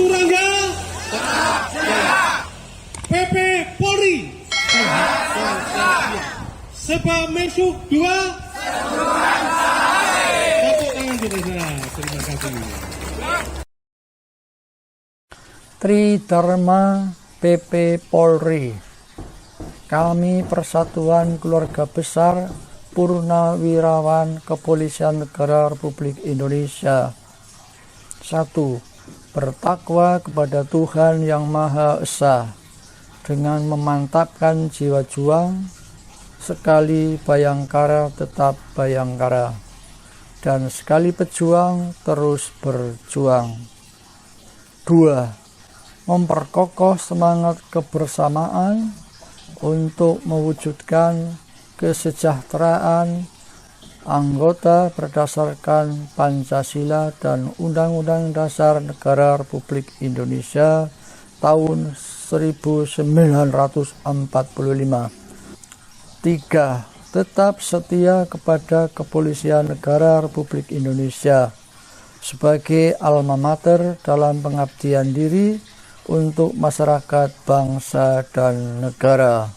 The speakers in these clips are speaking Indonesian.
Turangga PP Polri Seba Mesuk 2 tepuk tangan saudara. Terima kasih. Tridharma PP Polri. Kami Persatuan Keluarga Besar Purnawirawan Kepolisian Negara Republik Indonesia. 1. Bertakwa kepada Tuhan Yang Maha Esa dengan memantapkan jiwa juang, sekali bayangkara tetap bayangkara, dan sekali pejuang terus berjuang. 2. Memperkokoh semangat kebersamaan untuk mewujudkan kesejahteraan anggota berdasarkan Pancasila dan Undang-Undang Dasar Negara Republik Indonesia tahun 1945. 3. Tetap setia kepada Kepolisian Negara Republik Indonesia sebagai alma mater dalam pengabdian diri untuk masyarakat, bangsa, dan negara.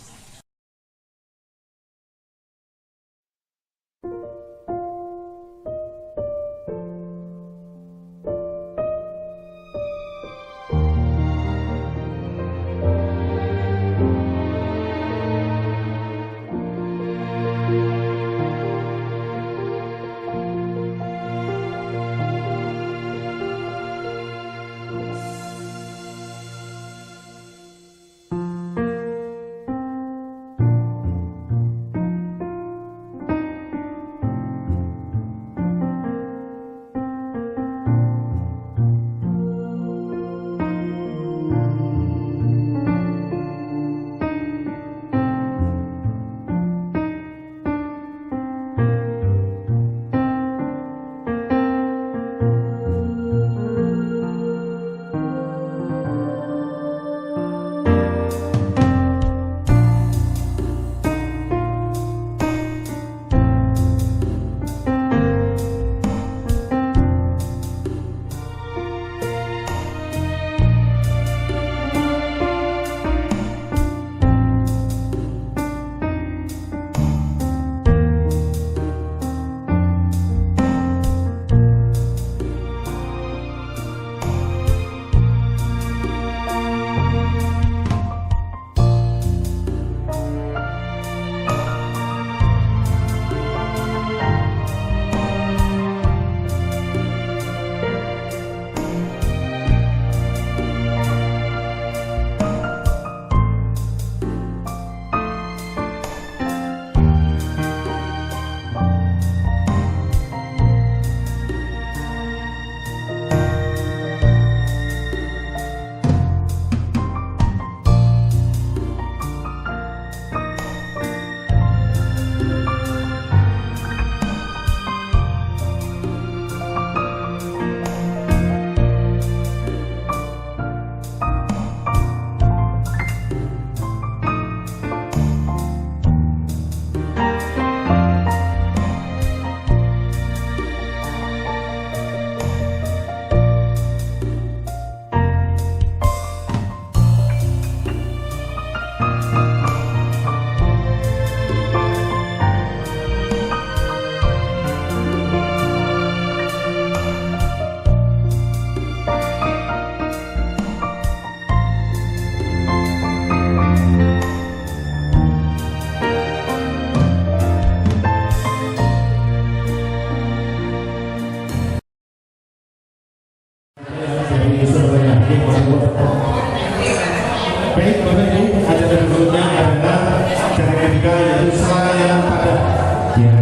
Baik, Bapak Ibu, acara berikutnya adalah acara ketiga yaitu serangkaian pada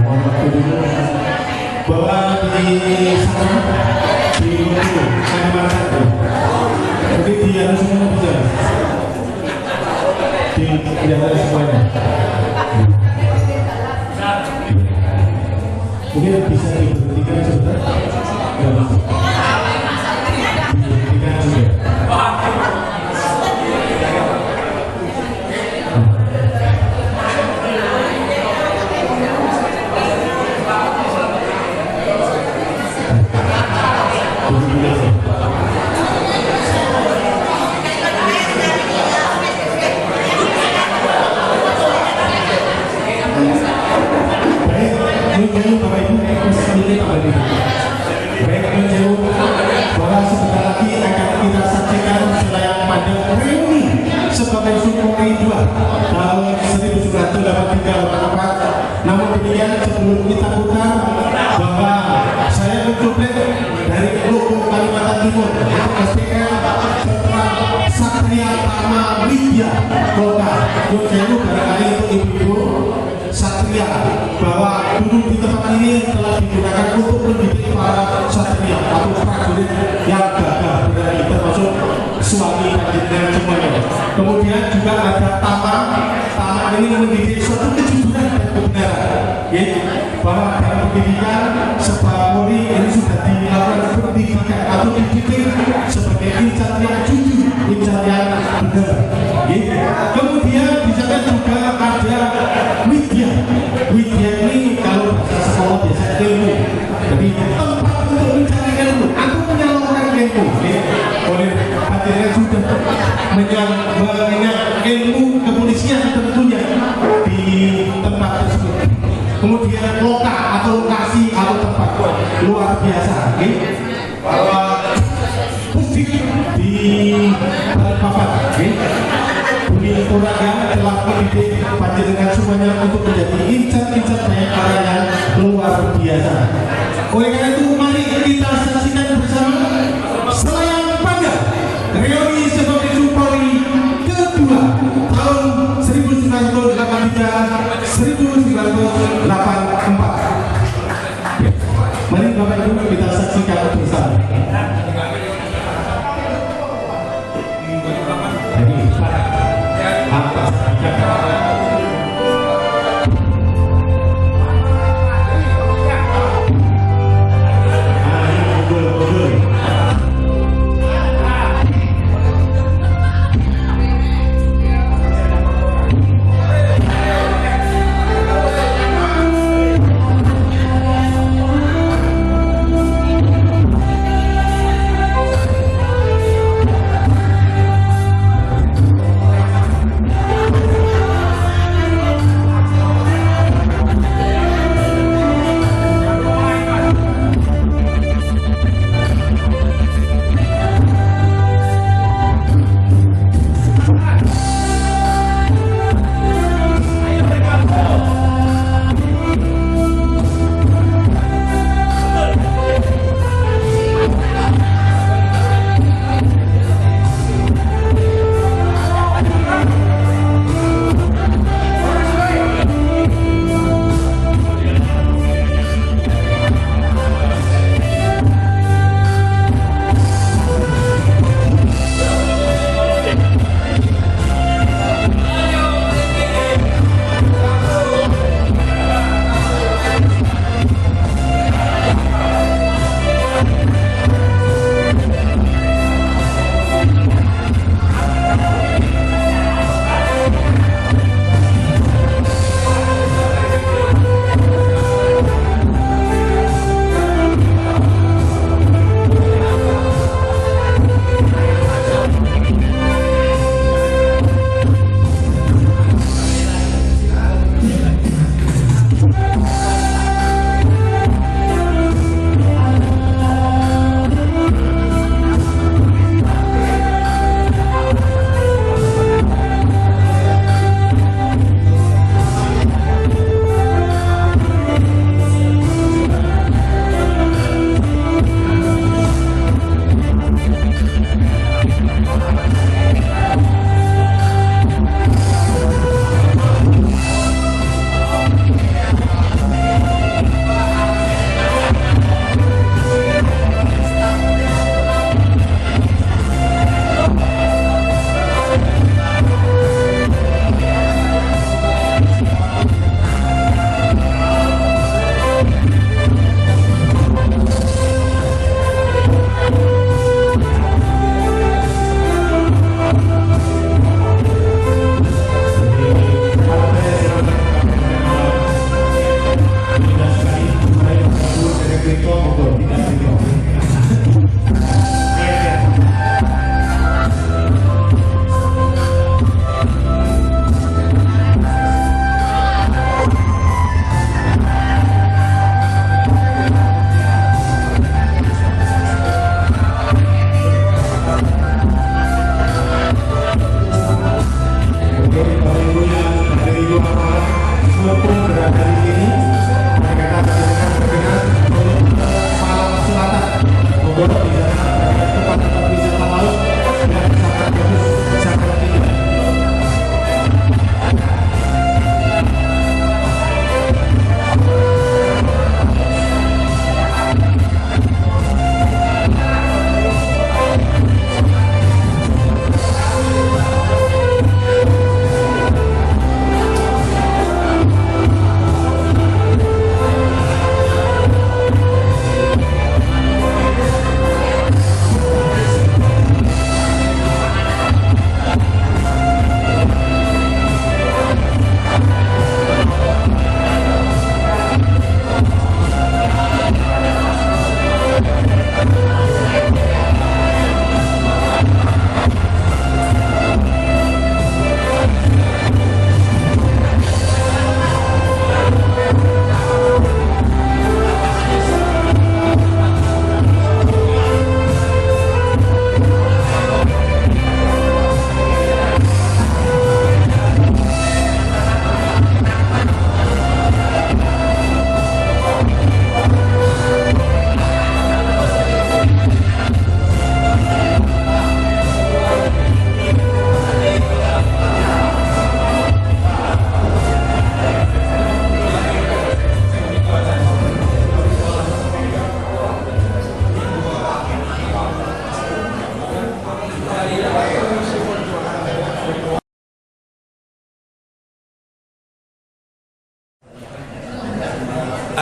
mohon waktu dulu bahwa di sana di Lumpur Kalimantan mungkin di atas semua bisa di atas semuanya mungkin bisa diberhentikan sebentar diberhentikan juga. tahun 1983. Namun demikian sebelum kita putar bahwa saya mencoba dari logo Kalimantan Timur pastikan setelah Satria Tama Widya Kota Yogyakarta, barangkali itu ibu-ibu Satria, bahwa dulu di tempat ini telah digunakan untuk mendidik para satria atau prajurit yang gagah berani, termasuk suami panjenengan semuanya. Kemudian juga ada taman ini mendidik suatu kejujuran dan kebenaran, bahwa dalam pendidikan sebuah Polri ini sudah dilakukan pendidikan atau dididik sebagai insan yang jujur, insan yang benar. Kemudian di sana juga ada Widya ini kalau bahasa sekolah biasa ilmu, jadi tempat untuk mencari ilmu atau menyalurkan ilmu. Oleh hadirin sudah menyampaikan ilmu kepolisian tentunya di tempat tersebut. Kemudian lokasi atau tempat luar biasa, bahwa publik di Balikpapan, Bumi Puraga telah mendidik panjenengan semuanya untuk menjadi insan-insan Bayangkara yang luar biasa. Oleh karena itu mari kita saksikan bersama Selayang Bangga reuni Sepak Mesyu Polri kedua tahun 1983-1984. Mari Bapak Ibu kita saksikan bersama.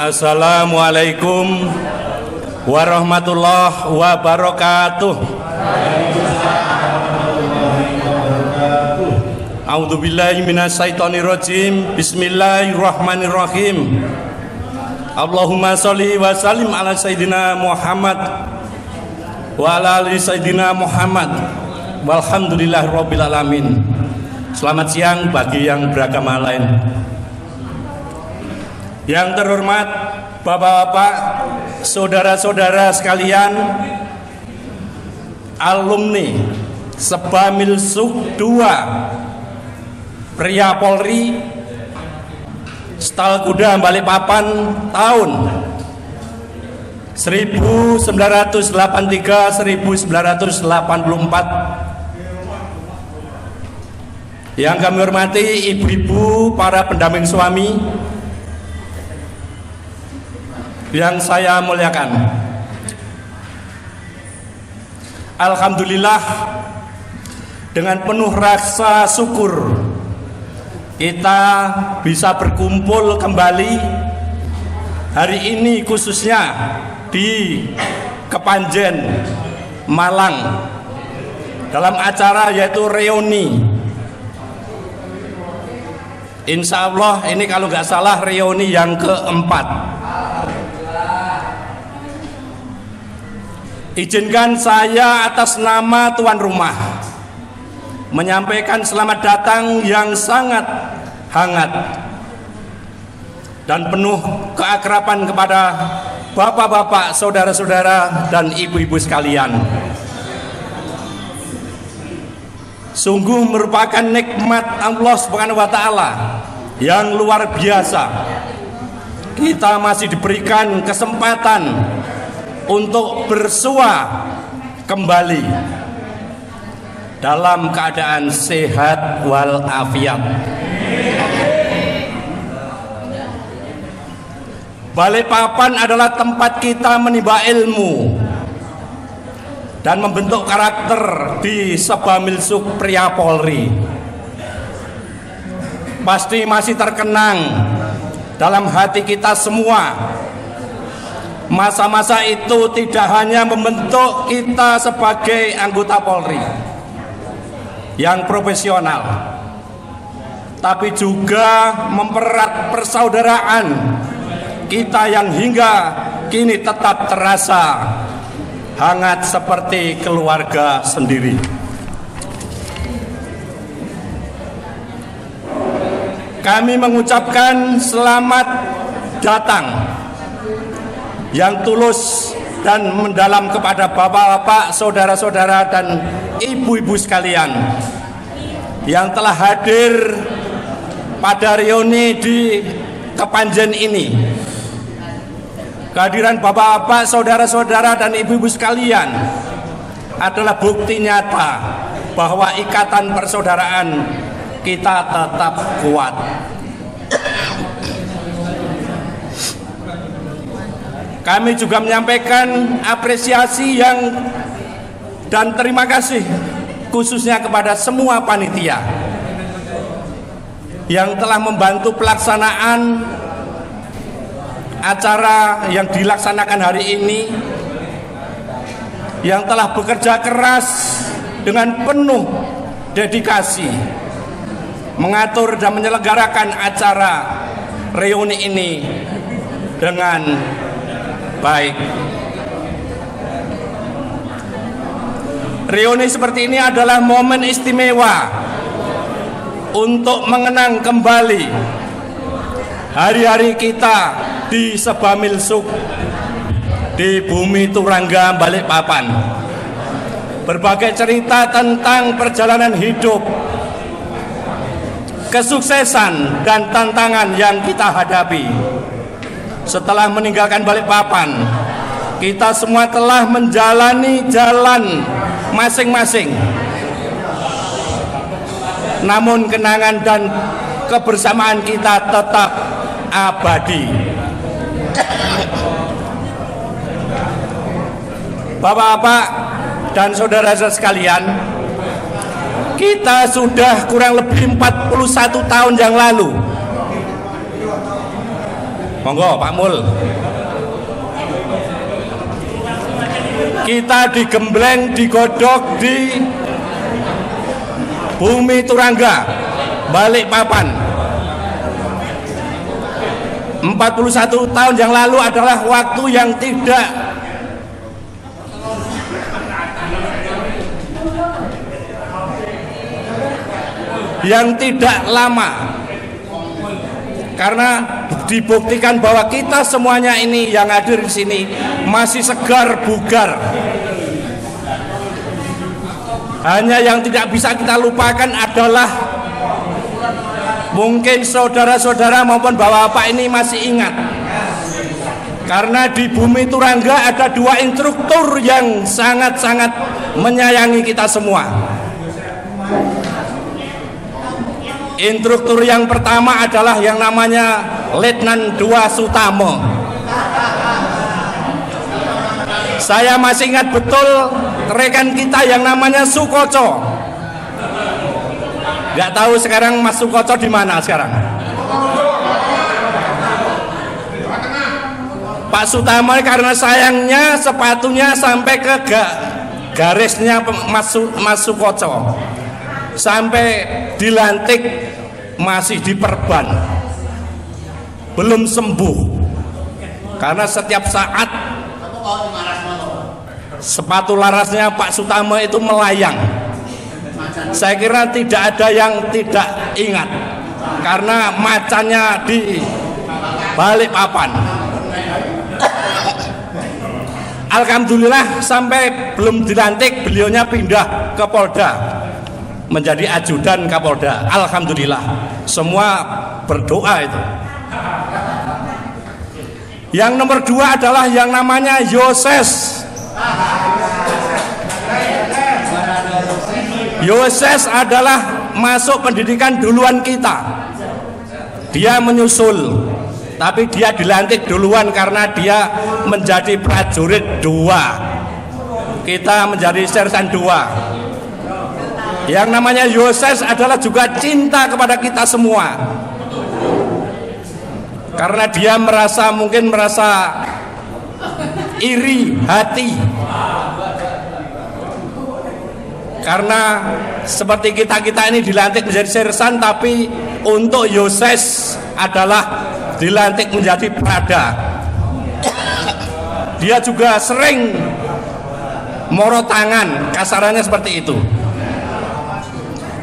Assalamualaikum warahmatullahi wabarakatuh. A'udzubillahi minasyaitonirrajim. Bismillahirrahmanirrahim. Allahumma sholli wa sallim ala sayyidina Muhammad wa ala ali sayyidina Muhammad. Walhamdulillahirabbil alamin. Selamat siang bagi yang beragama lain. Yang terhormat Bapak-bapak, saudara-saudara sekalian, alumni Sebamilsuk 2 Pria Polri Stal Kuda Balikpapan tahun 1983-1984. Yang kami hormati ibu-ibu, para pendamping suami yang saya muliakan. Alhamdulillah, dengan penuh rasa syukur kita bisa berkumpul kembali hari ini, khususnya di Kepanjen, Malang, dalam acara yaitu reuni. Insya Allah ini kalau nggak salah reuni yang keempat. Izinkan saya atas nama tuan rumah menyampaikan selamat datang yang sangat hangat dan penuh keakraban kepada bapak-bapak, saudara-saudara, dan ibu-ibu sekalian. Sungguh merupakan nikmat Allah Subhanahu wa Ta'ala yang luar biasa. Kita masih diberikan kesempatan untuk bersua kembali dalam keadaan sehat walafiat. Balikpapan adalah tempat kita menimba ilmu dan membentuk karakter di Sebamilsuk Pria Polri. Pasti masih terkenang dalam hati kita semua. Masa-masa itu tidak hanya membentuk kita sebagai anggota Polri yang profesional, tapi juga mempererat persaudaraan kita yang hingga kini tetap terasa hangat seperti keluarga sendiri. Kami mengucapkan selamat datang yang tulus dan mendalam kepada bapak-bapak, saudara-saudara, dan ibu-ibu sekalian yang telah hadir pada reuni di Kepanjen ini. Kehadiran bapak-bapak, saudara-saudara, dan ibu-ibu sekalian adalah bukti nyata bahwa ikatan persaudaraan kita tetap kuat. Kami juga menyampaikan apresiasi dan terima kasih khususnya kepada semua panitia yang telah membantu pelaksanaan acara yang dilaksanakan hari ini, yang telah bekerja keras dengan penuh dedikasi mengatur dan menyelenggarakan acara reuni ini dengan baik. Reuni seperti ini adalah momen istimewa untuk mengenang kembali hari-hari kita di Sebamilsuk, di bumi Turangga, Balikpapan. Berbagai cerita tentang perjalanan hidup, kesuksesan, dan tantangan yang kita hadapi. Setelah meninggalkan Balikpapan, kita semua telah menjalani jalan masing-masing. Namun kenangan dan kebersamaan kita tetap abadi. Bapak-bapak dan saudara-saudara sekalian, kita sudah kurang lebih 41 tahun yang lalu Monggo Pak Mul. Kita digembleng, digodok di Bumi Turangga, Balikpapan. 41 tahun yang lalu adalah waktu yang tidak lama, karena dibuktikan bahwa kita semuanya ini yang hadir di sini masih segar bugar. Hanya yang tidak bisa kita lupakan adalah mungkin saudara-saudara maupun bapak-bapak ini masih ingat, karena di Bumi Turangga ada 2 instruktur yang sangat-sangat menyayangi kita semua. Instruktur yang pertama adalah yang namanya Letnan II Sutamo. Saya masih ingat betul rekan kita yang namanya Sukoco. Nggak tahu sekarang Mas Sukoco di mana sekarang. Pak Sutamo karena sayangnya sepatunya sampai ke garisnya Mas Sukoco, sampai dilantik masih diperban, belum sembuh, karena setiap saat sepatu larasnya Pak Sutamo itu melayang. Saya kira tidak ada yang tidak ingat, karena macannya di Balikpapan. Alhamdulillah sampai belum dilantik beliaunya pindah ke Polda menjadi ajudan Kapolda. Alhamdulillah, semua berdoa itu. Yang nomor 2 adalah yang namanya Yoses. Yoses adalah masuk pendidikan duluan kita. Dia menyusul, tapi dia dilantik duluan karena dia menjadi prajurit 2. Kita menjadi sersan 2. Yang namanya Yoses adalah juga cinta kepada kita semua, karena dia mungkin merasa iri hati, karena seperti kita ini dilantik menjadi sersan, tapi untuk Yoses adalah dilantik menjadi prada. Dia juga sering moro tangan, kasarannya seperti itu.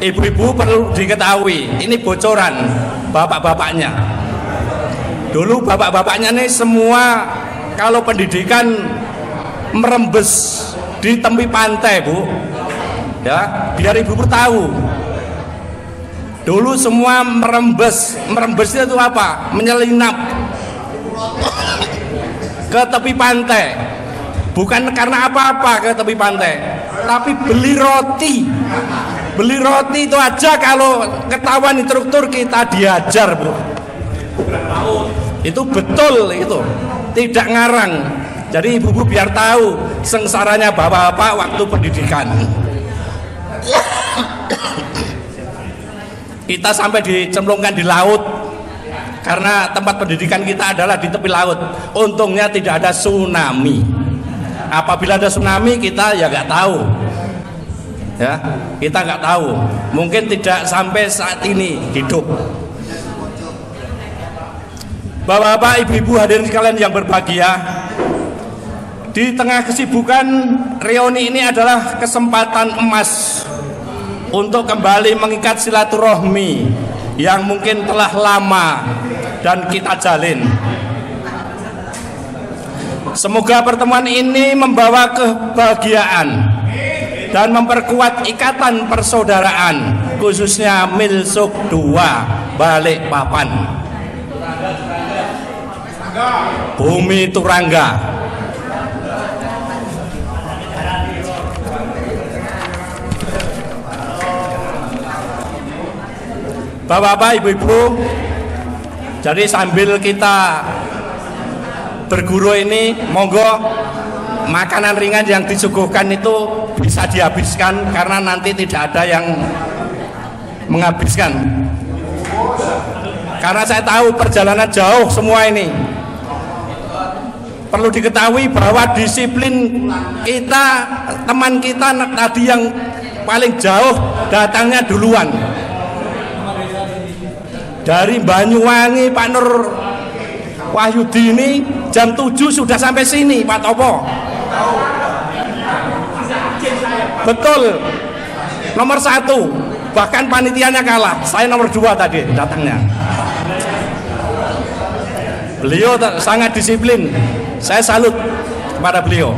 Ibu-ibu perlu diketahui, ini bocoran bapak-bapaknya. Dulu bapak-bapaknya ini semua kalau pendidikan merembes di tepi pantai, Bu. Ya, biar ibu-ibu tahu. Dulu semua merembes itu apa? Menyelinap ke tepi pantai. Bukan karena apa-apa ke tepi pantai, tapi beli roti. Beli roti itu aja kalau ketahuan instruktur kita diajar, Bro. Itu betul, itu tidak ngarang. Jadi ibu-ibu biar tahu sengsaranya bapak-bapak waktu pendidikan. Kita sampai dicemplungkan di laut karena tempat pendidikan kita adalah di tepi laut. Untungnya tidak ada tsunami. Apabila ada tsunami kita ya nggak tahu. Ya, kita nggak tahu, mungkin tidak sampai saat ini hidup. Bapak-bapak, ibu-ibu hadirin sekalian yang berbahagia, di tengah kesibukan reuni ini adalah kesempatan emas untuk kembali mengikat silaturahmi yang mungkin telah lama dan kita jalin. Semoga pertemuan ini membawa kebahagiaan dan memperkuat ikatan persaudaraan, khususnya Milsuk 2 Balikpapan, Bumi Turangga. Bapak-bapak, ibu-ibu, jadi sambil kita berguru ini, monggo makanan ringan yang disuguhkan itu bisa dihabiskan, karena nanti tidak ada yang menghabiskan. Karena saya tahu perjalanan jauh semua ini. perlu diketahui bahwa disiplin kita, teman kita tadi yang paling jauh datangnya duluan dari Banyuwangi. Pak Nur Wahyudi ini jam 7 sudah sampai sini, Pak Topo. Betul, nomor 1, bahkan panitianya kalah, saya nomor 2 tadi datangnya. Beliau sangat disiplin, saya salut kepada beliau.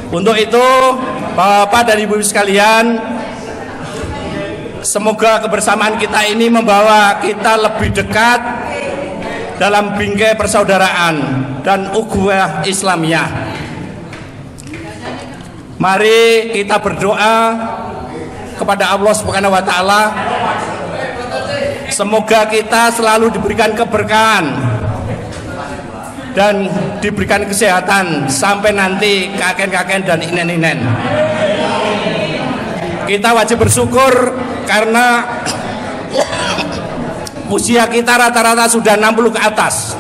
Untuk itu Bapak dan Ibu sekalian, semoga kebersamaan kita ini membawa kita lebih dekat dalam bingkai persaudaraan dan ukhuwah Islamiyah. Mari kita berdoa kepada Allah Subhanahu wa taala, semoga kita selalu diberikan keberkahan dan diberikan kesehatan sampai nanti kakek-kakek dan inen-inen. Kita wajib bersyukur karena usia kita rata-rata sudah 60 ke atas.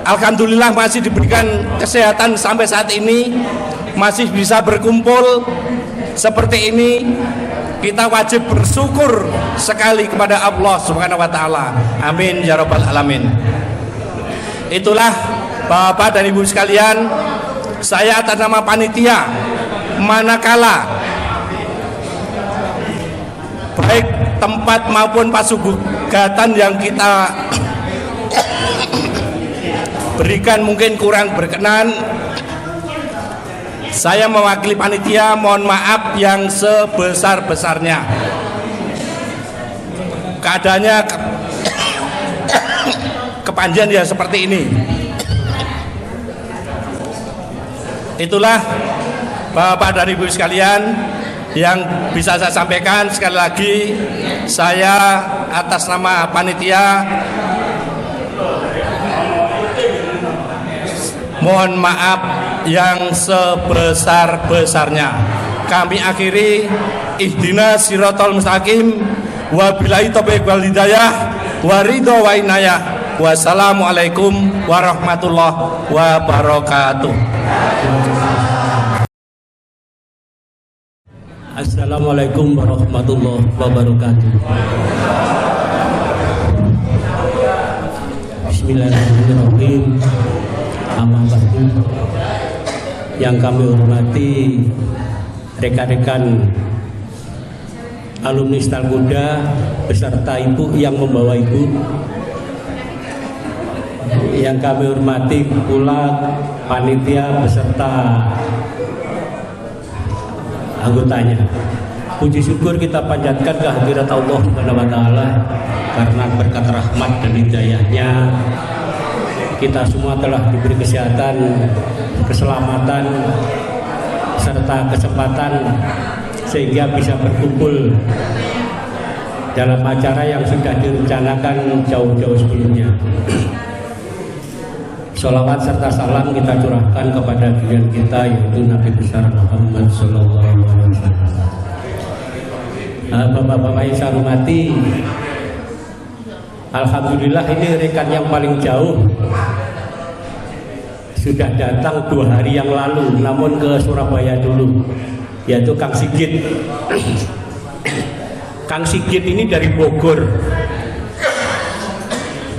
Alhamdulillah masih diberikan kesehatan sampai saat ini, masih bisa berkumpul seperti ini. Kita wajib bersyukur sekali kepada Allah Subhanahu wa taala. Amin ya rabbal alamin. Itulah Bapak dan Ibu sekalian, saya atas nama panitia, manakala baik tempat maupun pasugatan yang kita berikan mungkin kurang berkenan, saya mewakili panitia mohon maaf yang sebesar-besarnya. Keadaannya kepanjang ya seperti ini. Itulah Bapak dan Ibu sekalian yang bisa saya sampaikan. Sekali lagi saya atas nama panitia mohon maaf yang sebesar-besarnya. Kami akhiri, ihdinas siratal mustaqim, wabillahi taufiq wal hidayah, waridho wa inayah. Wassalamualaikum warahmatullahi wabarakatuh. Assalamualaikum warahmatullahi wabarakatuh. Bismillahirrahmanirrahim. Amma ba'du. Yang kami hormati rekan-rekan alumni Stalkuda beserta ibu yang membawa ibu, yang kami hormati pula panitia beserta anggotanya. Puji syukur kita panjatkan kehadirat Allah Subhanahu wa taala karena berkat rahmat dan hidayahnya kita semua telah diberi kesehatan, keselamatan serta kesempatan sehingga bisa berkumpul dalam acara yang sudah direncanakan jauh-jauh sebelumnya. Sholawat serta salam kita curahkan kepada junjungan kita yaitu Nabi besar Muhammad Sallallahu Alaihi Wasallam. Bapak-bapak yang saya hormati, alhamdulillah ini rekan yang paling jauh sudah datang 2 hari yang lalu, namun ke Surabaya dulu, yaitu Kang Sigit. Kang Sigit ini dari Bogor.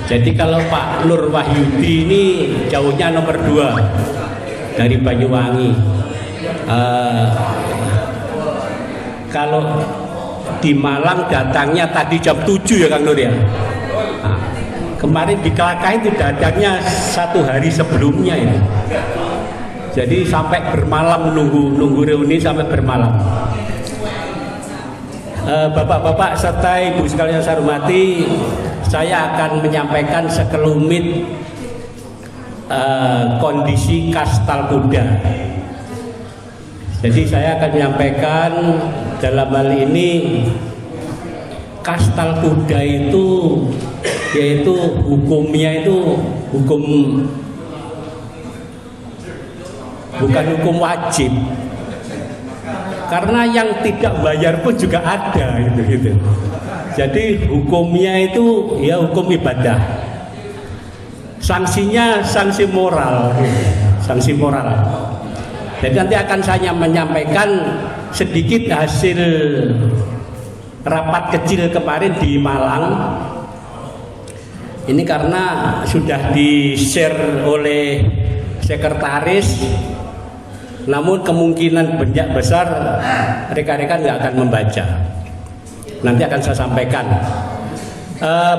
Jadi kalau Pak Nur Wahyudi ini jauhnya nomor 2 dari Banyuwangi. Kalau di Malang datangnya tadi jam 7 ya Kang Nur ya. Nah, kemarin di Kelakah itu datangnya 1 hari sebelumnya itu. Jadi sampai bermalam nunggu reuni sampai bermalam. Bapak-bapak serta ibu sekalian saya hormati, saya akan menyampaikan sekelumit kondisi khas Stalkuda. Jadi saya akan menyampaikan dalam hal ini khas Stalkuda itu yaitu hukumnya itu hukum bukan hukum wajib. Karena yang tidak bayar pun juga ada gitu. Jadi hukumnya itu ya hukum ibadah. sanksinya sanksi moral. Sanksi moral. Jadi nanti akan saya menyampaikan sedikit hasil rapat kecil kemarin di Malang. Ini karena sudah di-share oleh sekretaris, namun kemungkinan banyak besar rekan-rekan nggak akan membaca. Nanti akan saya sampaikan.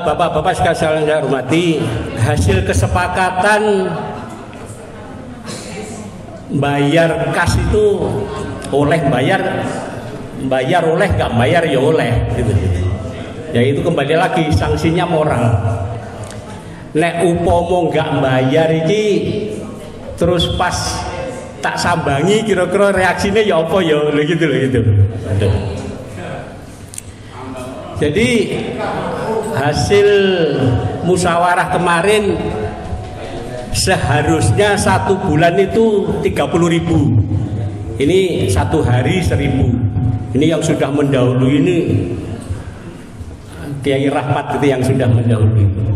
Bapak-bapak sekalian saya hormati, hasil kesepakatan bayar kas itu oleh bayar oleh, nggak bayar ya oleh gitu. Ya itu kembali lagi sanksinya moral. Nek upomo nggak bayar iki terus pas tak sambangi kira-kira reaksinya ya apa ya gitu. Jadi hasil musyawarah kemarin seharusnya 1 bulan itu 30.000. Ini 1 hari 1.000. Ini yang sudah mendahului ini Kiai Rahmat itu yang sudah mendahului.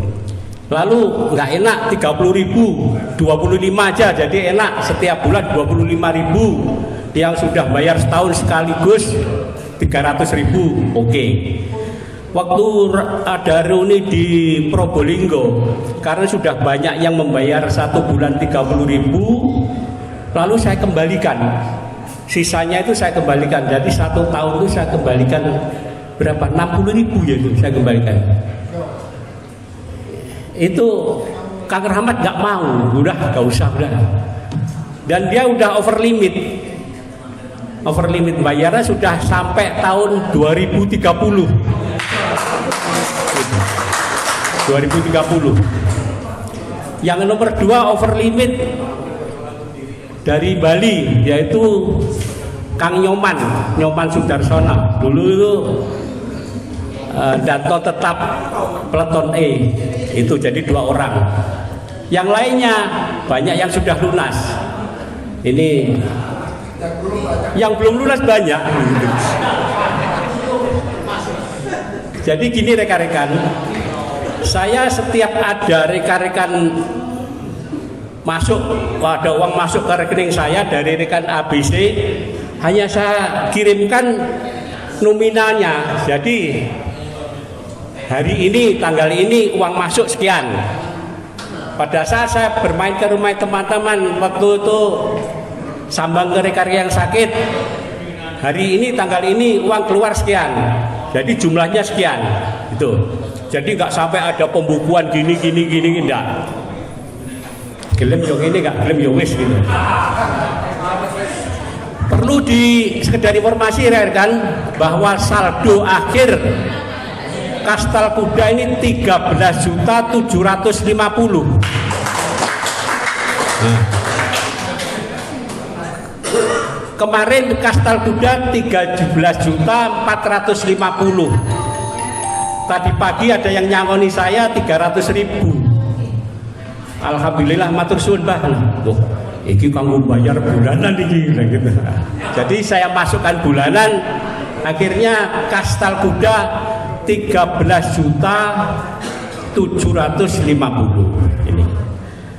Lalu nggak enak 30.000, 25 aja jadi enak setiap bulan 25.000. Yang sudah bayar setahun sekaligus 300.000, oke. Waktu ada reuni di Probolinggo, karena sudah banyak yang membayar 1 bulan 30.000, lalu saya kembalikan. Sisanya itu saya kembalikan. Jadi 1 tahun itu saya kembalikan berapa? 60.000 ya itu saya kembalikan. Itu Kang Rahmat nggak mau, udah nggak usah udah. Dan dia udah over limit bayarnya sudah sampai tahun 2030. Yang nomor 2 over limit dari Bali, yaitu Kang Nyoman Sudarsono. Dulu itu Danto tetap peleton E, itu jadi 2 orang. Yang lainnya banyak yang sudah lunas. Ini yang belum lunas banyak. Jadi gini rekan-rekan, saya setiap ada rekan-rekan masuk, ada uang masuk ke rekening saya dari rekan ABC, hanya saya kirimkan nominalnya. Jadi hari ini, tanggal ini uang masuk sekian. Pada saat saya bermain ke rumah teman-teman, waktu itu sambang ke rekan-rekan yang sakit, hari ini, tanggal ini uang keluar sekian. Jadi jumlahnya sekian, itu. Jadi nggak sampai ada pembukuan gini, enggak. Gelem yang ini nggak, gelem yang wis gitu. Perlu sekedar informasi rekan bahwa saldo akhir Kastal Kuda ini 13.750.000. Kemarin Kastal Kuda 13.450.000. Tadi pagi ada yang nyangoni saya 300.000. Alhamdulillah matur suwun Mbah. Loh, iki kanggo bayar bulanan iki gitu. Jadi saya masukkan bulanan, akhirnya Kastal Kuda 13.750.000 ini.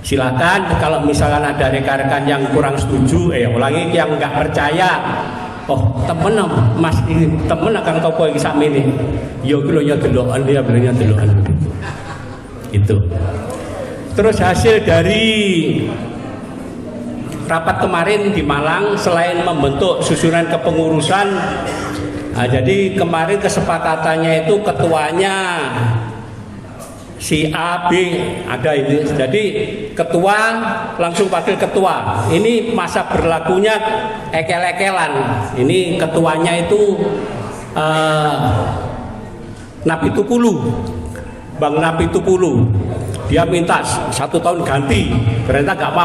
Silakan kalau misalkan ada rekan-rekan yang kurang setuju, ulangi yang nggak percaya. Oh temen mas ini temen akan kau iki sakmene. Yo kilonya delokan dia bilangnya delokan itu. Terus hasil dari rapat kemarin di Malang, selain membentuk susunan kepengurusan, jadi kemarin kesepakatannya itu ketuanya si A, B ada ini. Jadi ketua langsung panggil ketua. Ini masa berlakunya ekel-ekelan. Ini ketuanya itu Napi Tupulu, Bang Napi Tupulu. Dia minta 1 tahun ganti, ternyata nggak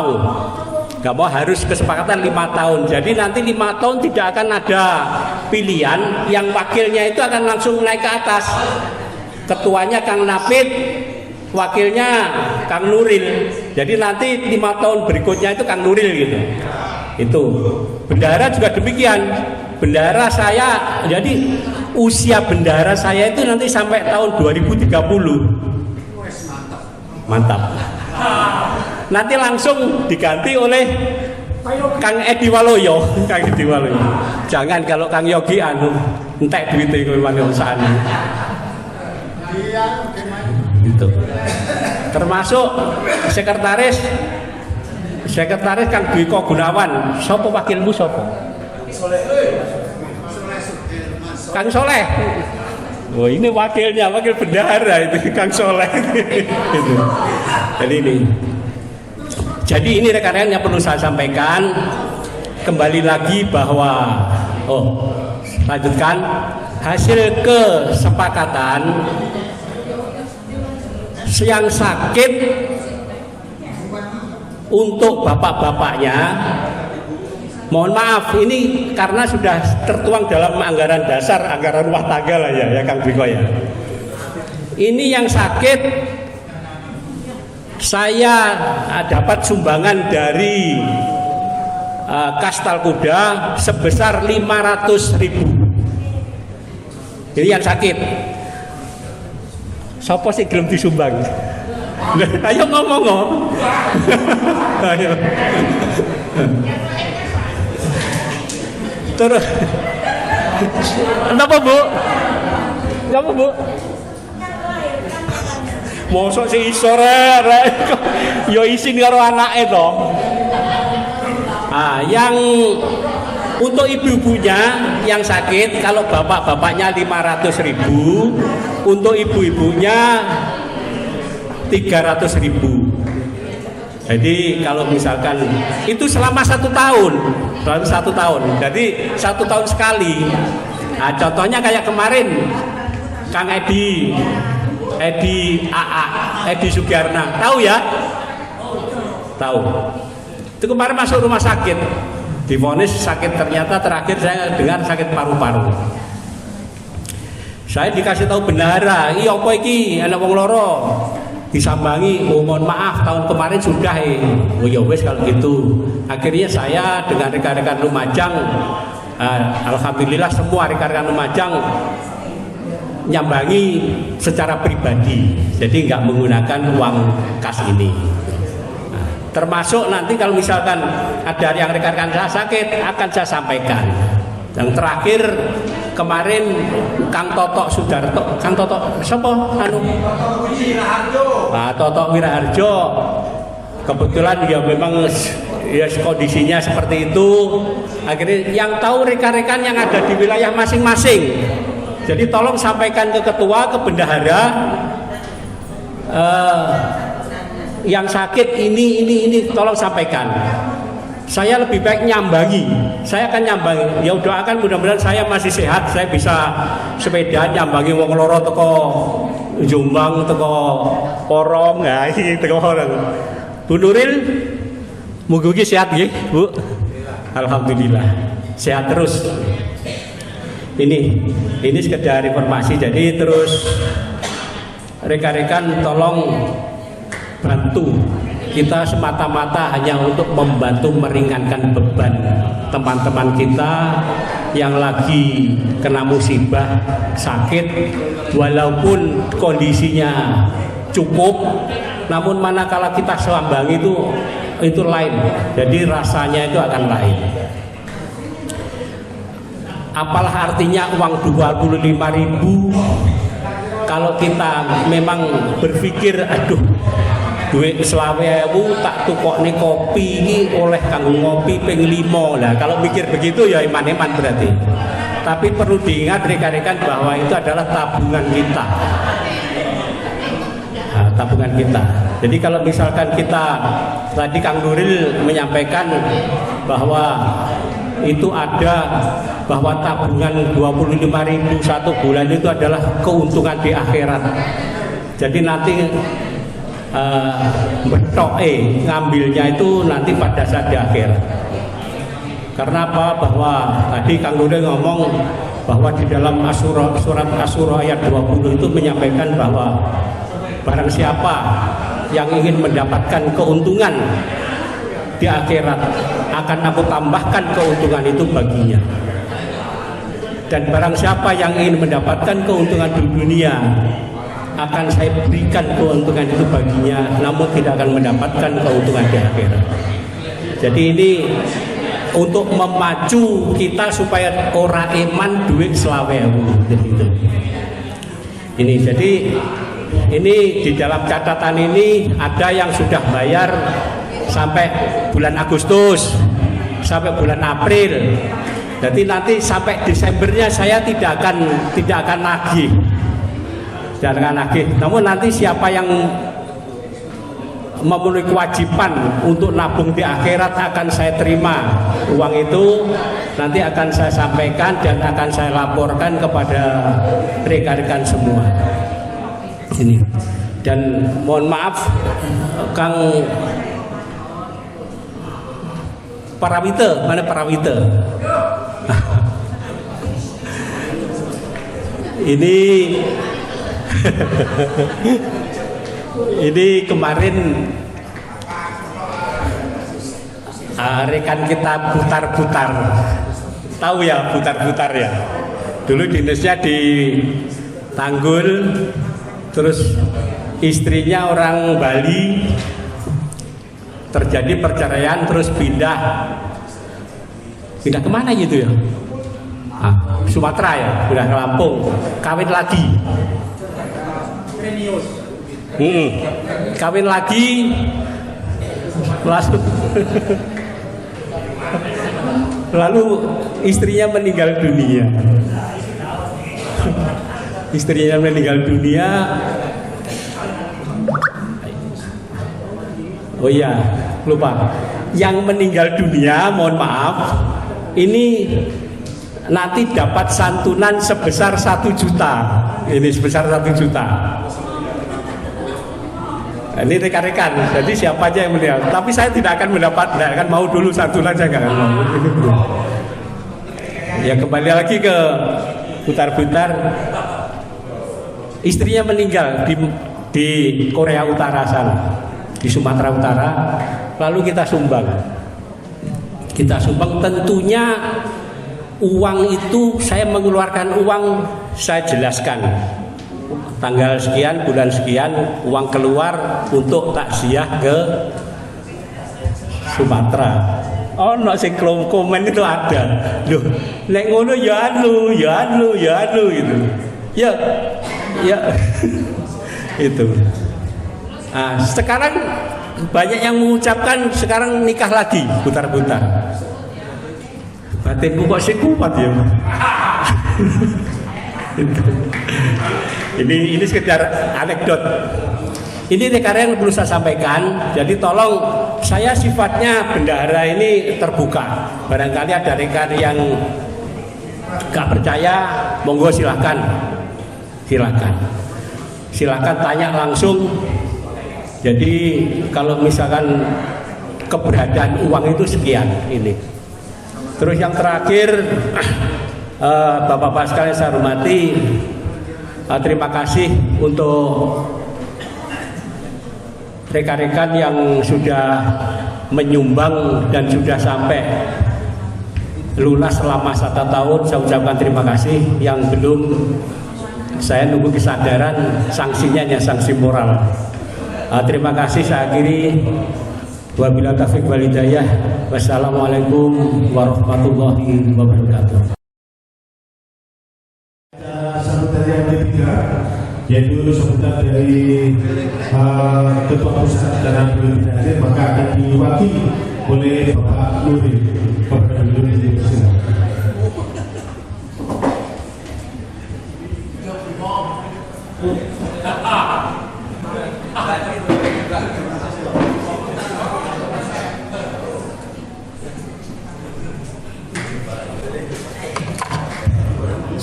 mau, harus kesepakatan 5 tahun. Jadi nanti 5 tahun tidak akan ada pilihan, yang wakilnya itu akan langsung naik ke atas. Ketuanya Kang Napit, wakilnya Kang Nuril. Jadi nanti 5 tahun berikutnya itu Kang Nuril gitu. Itu. Bendahara juga demikian. Bendahara saya, jadi usia bendahara saya itu nanti sampai tahun 2030. Mantap. nanti langsung diganti oleh Kang Edi Waloyo. Kang Edi Waloyo. Jangan kalau Kang Yogi entek duitnya kowe maneh usahane. Gitu. Termasuk sekretaris Kang Dwiko Gunawan. Sopo wakilmu sopo? Kang Soleh. Oh ini wakilnya, wakil bendahara itu Kang Soleh. Gitu. Jadi ini rekan-rekan yang perlu saya sampaikan. Kembali lagi bahwa lanjutkan hasil kesepakatan yang sakit untuk bapak-bapaknya. Mohon maaf, ini karena sudah tertuang dalam anggaran dasar, anggaran rumah tangga lah ya Kang Biko ya. Ini yang sakit, saya dapat sumbangan dari Kastal Kuda sebesar 500.000. Ini yang sakit. Sopo sih belum disumbang? Ayo ngomong. Ayo. Terus kenapa Bu? Mosok sing iso rek yo isin karo anake to. Yang untuk ibu-ibunya yang sakit, kalau bapak-bapaknya 500.000, untuk ibu-ibunya 300.000. Jadi kalau misalkan itu selama 1 tahun, jadi 1 tahun sekali. Contohnya kayak kemarin Kang Edi Sugiarna, tahu ya? Tahu. Itu kemarin masuk rumah sakit, divonis sakit, ternyata terakhir saya dengar sakit paru-paru. Saya dikasih tahu bendahara, iya apa iki anak wong loro disambangi, mohon maaf tahun kemarin sudah oh ya wes kalau gitu. Akhirnya saya dengan rekan-rekan Lumajang, alhamdulillah semua rekan-rekan Lumajang nyambangi secara pribadi, jadi nggak menggunakan uang kas ini. Termasuk nanti kalau misalkan ada yang rekan-rekan saya sakit, akan saya sampaikan. Yang terakhir kemarin Kang Toto Sudarto, Kang Toto siapa? Toto Wiraharjo. Kebetulan dia memang ya kondisinya seperti itu. Akhirnya yang tahu rekan-rekan yang ada di wilayah masing-masing. Jadi tolong sampaikan ke ketua, ke bendahara, yang sakit ini tolong sampaikan. Saya lebih baik nyambangi. Saya akan nyambangi. Ya doakan mudah-mudahan saya masih sehat, saya bisa sepeda nyambangi wong loro teko Jombang, teko Porong, teko orang. Bu Nuril, mugi-mugi sehat nggih, Bu. Alhamdulillah. Sehat terus. Ini sekedar informasi. Jadi terus rekan-rekan tolong bantu. Kita semata-mata hanya untuk membantu meringankan beban teman-teman kita yang lagi kena musibah, sakit, walaupun kondisinya cukup, namun manakala kita sambangi itu lain. Jadi rasanya itu akan lain. Apalah artinya uang 25.000 kalau kita memang berpikir aduh duit 20.000 tak tukokne kopi ini oleh kanggo ngopi ping 5. Lah kalau mikir begitu ya iman-iman berarti. Tapi perlu diingat rekan-rekan bahwa itu adalah tabungan kita. Tabungan kita. Jadi kalau misalkan kita tadi Kang Nuril menyampaikan bahwa itu ada bahwa tabungan 25.000 satu bulan itu adalah keuntungan di akhirat. Jadi nanti ngambilnya itu nanti pada saat di akhirat. Karena apa? Bahwa tadi Kang Nuril ngomong bahwa di dalam surat Asyura ayat 20 itu menyampaikan bahwa barang siapa yang ingin mendapatkan keuntungan di akhirat akan aku tambahkan keuntungan itu baginya. Dan barang siapa yang ingin mendapatkan keuntungan di dunia akan saya berikan keuntungan itu baginya, namun tidak akan mendapatkan keuntungan di akhirat. Jadi ini untuk memacu kita supaya ora iman duit selawe gitu. Ini jadi ini di dalam catatan ini ada yang sudah bayar sampai bulan Agustus, sampai bulan April. Jadi nanti sampai Desembernya saya tidak akan nagih. Namun nanti siapa yang memenuhi kewajiban untuk nabung di akhirat akan saya terima uang itu, nanti akan saya sampaikan dan akan saya laporkan kepada rekan-rekan semua ini. Dan mohon maaf Kang Parawite, mana Parawite? Ini kemarin rekan kita Butar-Butar, tahu ya Butar-Butar ya? Dulu dinasnya di Tanggul, terus istrinya orang Bali, terjadi perceraian, terus pindah kemana gitu ya? Sumatera ya, pindah ke Lampung, kawin lagi. Kawin lagi, lalu istrinya meninggal dunia. Oh iya, lupa. Yang meninggal dunia, mohon maaf, ini nanti dapat santunan sebesar 1 juta. Ini sebesar 1 juta. Ini rekan-rekan, jadi siapa aja yang melihat. Tapi saya tidak akan mau dulu santunan, saya nggak akan mau. Ya kembali lagi ke Butar-Butar. Istrinya meninggal di Korea Utara sana, di Sumatera Utara. Lalu kita sumbang. Tentunya uang itu saya mengeluarkan uang, saya jelaskan. Tanggal sekian, bulan sekian, uang keluar untuk takziah ke Sumatera. Oh, no, sing komen itu ada. Loh, nek ngono ya anu gitu. Ya. Itu. Nah, sekarang banyak yang mengucapkan sekarang nikah lagi, Butar-Butar. Batinku kok sih kuat ya. Ini sekedar anekdot. Ini rekan-rekan yang perlu saya sampaikan. Jadi tolong, saya sifatnya bendahara ini terbuka. Barangkali ada rekan yang gak percaya, monggo silakan tanya langsung. Jadi kalau misalkan keberadaan uang itu sekian ini. Terus yang terakhir, Bapak-bapak sekalian saya hormati, terima kasih untuk rekan-rekan yang sudah menyumbang dan sudah sampai lunas selama 1 tahun. Saya ucapkan terima kasih. Yang belum, saya nunggu kesadaran, sanksinya hanya sanksi moral. Terima kasih. Saya akhiri. Wabillahi taufiq wal hidayah. Wassalamualaikum warahmatullahi wabarakatuh. Sambutan yang ketiga, yaitu sambutan dari Ketua Pusat dan Pimpinan, maka akan diwakili oleh Bapak Nuri. Bapak Nuri dipersilakan.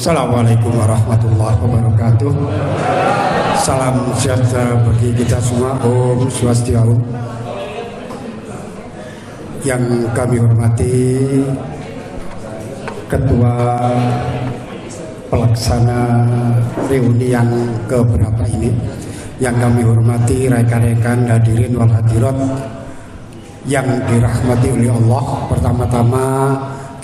Assalamualaikum warahmatullahi wabarakatuh. Salam sejahtera bagi kita semua. Om Swastiastu. Yang kami hormati Ketua Pelaksana reuni yang keberapa ini, yang kami hormati rekan-rekan hadirin wal hadirat yang dirahmati oleh Allah. Pertama-tama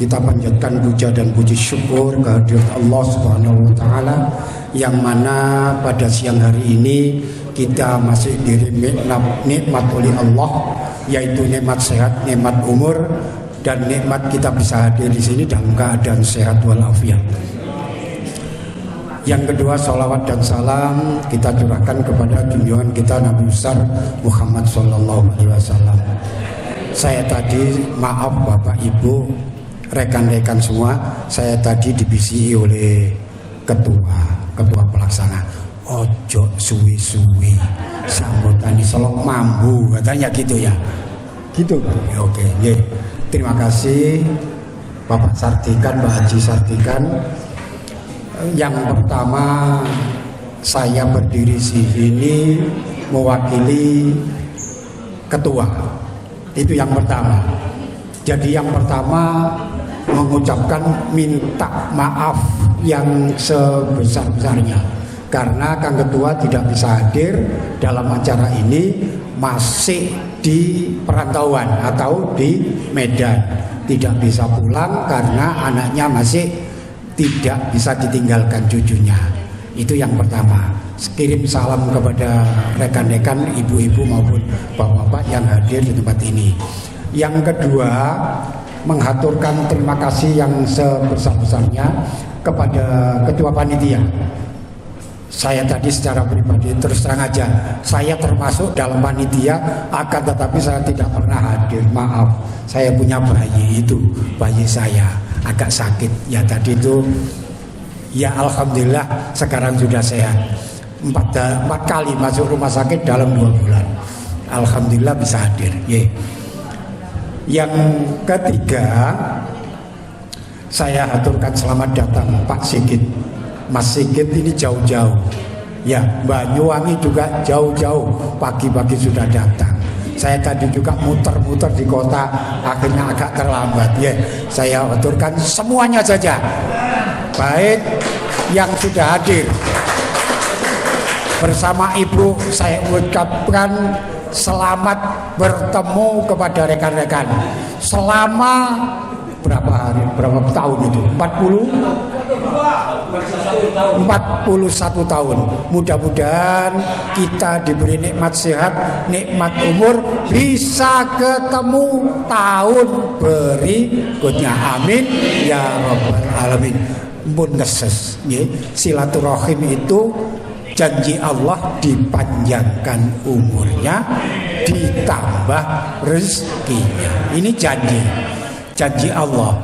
kita panjatkan puja dan puji syukur kehadirat Allah Subhanahu wa taala yang mana pada siang hari ini kita masih diberi nikmat oleh Allah, yaitu nikmat sehat, nikmat umur, dan nikmat kita bisa hadir di sini dalam keadaan sehat walafiat. Yang kedua, salawat dan salam kita curahkan kepada junjungan kita Nabi besar Muhammad SAW. Saya tadi, maaf Bapak Ibu, rekan-rekan semua, saya tadi dibisiki oleh ketua pelaksana, ojo suwi-suwi sambutani selok mambu, katanya gitu ya. Gitu. Oke, ya. Terima kasih Bapak Sartikan, Mbak Haji Sartikan. Yang pertama, saya berdiri di sini mewakili ketua. Itu yang pertama. Jadi yang pertama mengucapkan minta maaf yang sebesar-besarnya karena Kang Ketua tidak bisa hadir dalam acara ini, masih di perantauan atau di Medan, tidak bisa pulang karena anaknya masih tidak bisa ditinggalkan cucunya. Itu yang pertama. Kirim salam kepada rekan-rekan ibu-ibu maupun bapak-bapak yang hadir di tempat ini. Yang kedua, menghaturkan terima kasih yang sebesar-besarnya kepada ketua panitia. Saya tadi secara pribadi terus terang aja, saya termasuk dalam panitia, akan tetapi saya tidak pernah hadir. Maaf, saya punya bayi, itu bayi saya agak sakit ya tadi itu. Ya alhamdulillah sekarang sudah sehat. 4 kali masuk rumah sakit dalam 2 bulan. Alhamdulillah bisa hadir. Yang ketiga, saya haturkan selamat datang Pak Sigit. Mas Sigit ini jauh-jauh. Ya, Banyuwangi juga jauh-jauh, pagi-pagi sudah datang. Saya tadi juga muter-muter di kota, akhirnya agak terlambat. Saya haturkan semuanya saja. Baik yang sudah hadir. Bersama Ibu saya ucapkan selamat bertemu kepada rekan-rekan. Selama berapa hari, berapa tahun itu? 41 tahun. Mudah-mudahan kita diberi nikmat sehat, nikmat umur, bisa ketemu tahun berikutnya. Amin ya rabbal alamin. Pun keses, silaturahim itu janji Allah dipanjangkan umurnya, ditambah rezekinya. Ini janji Allah.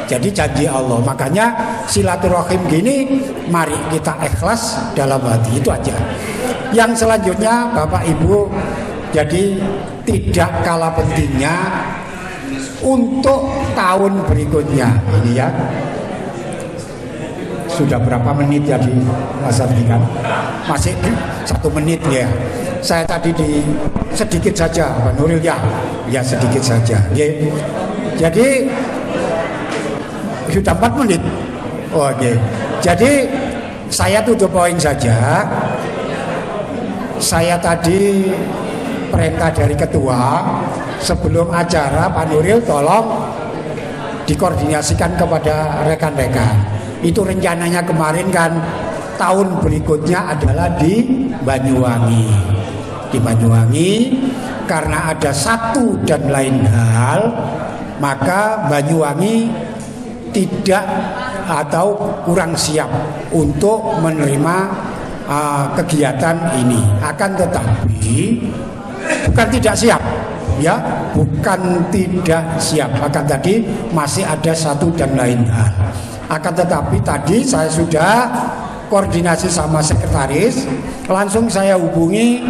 Jadi janji Allah. Makanya silaturahim gini, mari kita ikhlas dalam hati, itu aja. Yang selanjutnya Bapak Ibu, jadi tidak kalah pentingnya untuk tahun berikutnya ini ya. Sudah berapa menit jadi Mas Ardikan? Masih 1 menit ya. Saya tadi sedikit saja Pak Nuril ya sedikit saja. Jadi sudah 4 menit. Oke. Jadi saya tutup poin saja. Saya tadi perintah dari ketua sebelum acara Pak Nuril tolong dikoordinasikan kepada rekan-rekan. Itu rencananya kemarin kan tahun berikutnya adalah di Banyuwangi. Di Banyuwangi karena ada satu dan lain hal, maka Banyuwangi tidak atau kurang siap untuk menerima kegiatan ini. Akan tetapi bukan tidak siap, ya, bukan tidak siap. Akan tadi masih ada satu dan lain hal. Akan tetapi tadi saya sudah koordinasi sama sekretaris, langsung saya hubungi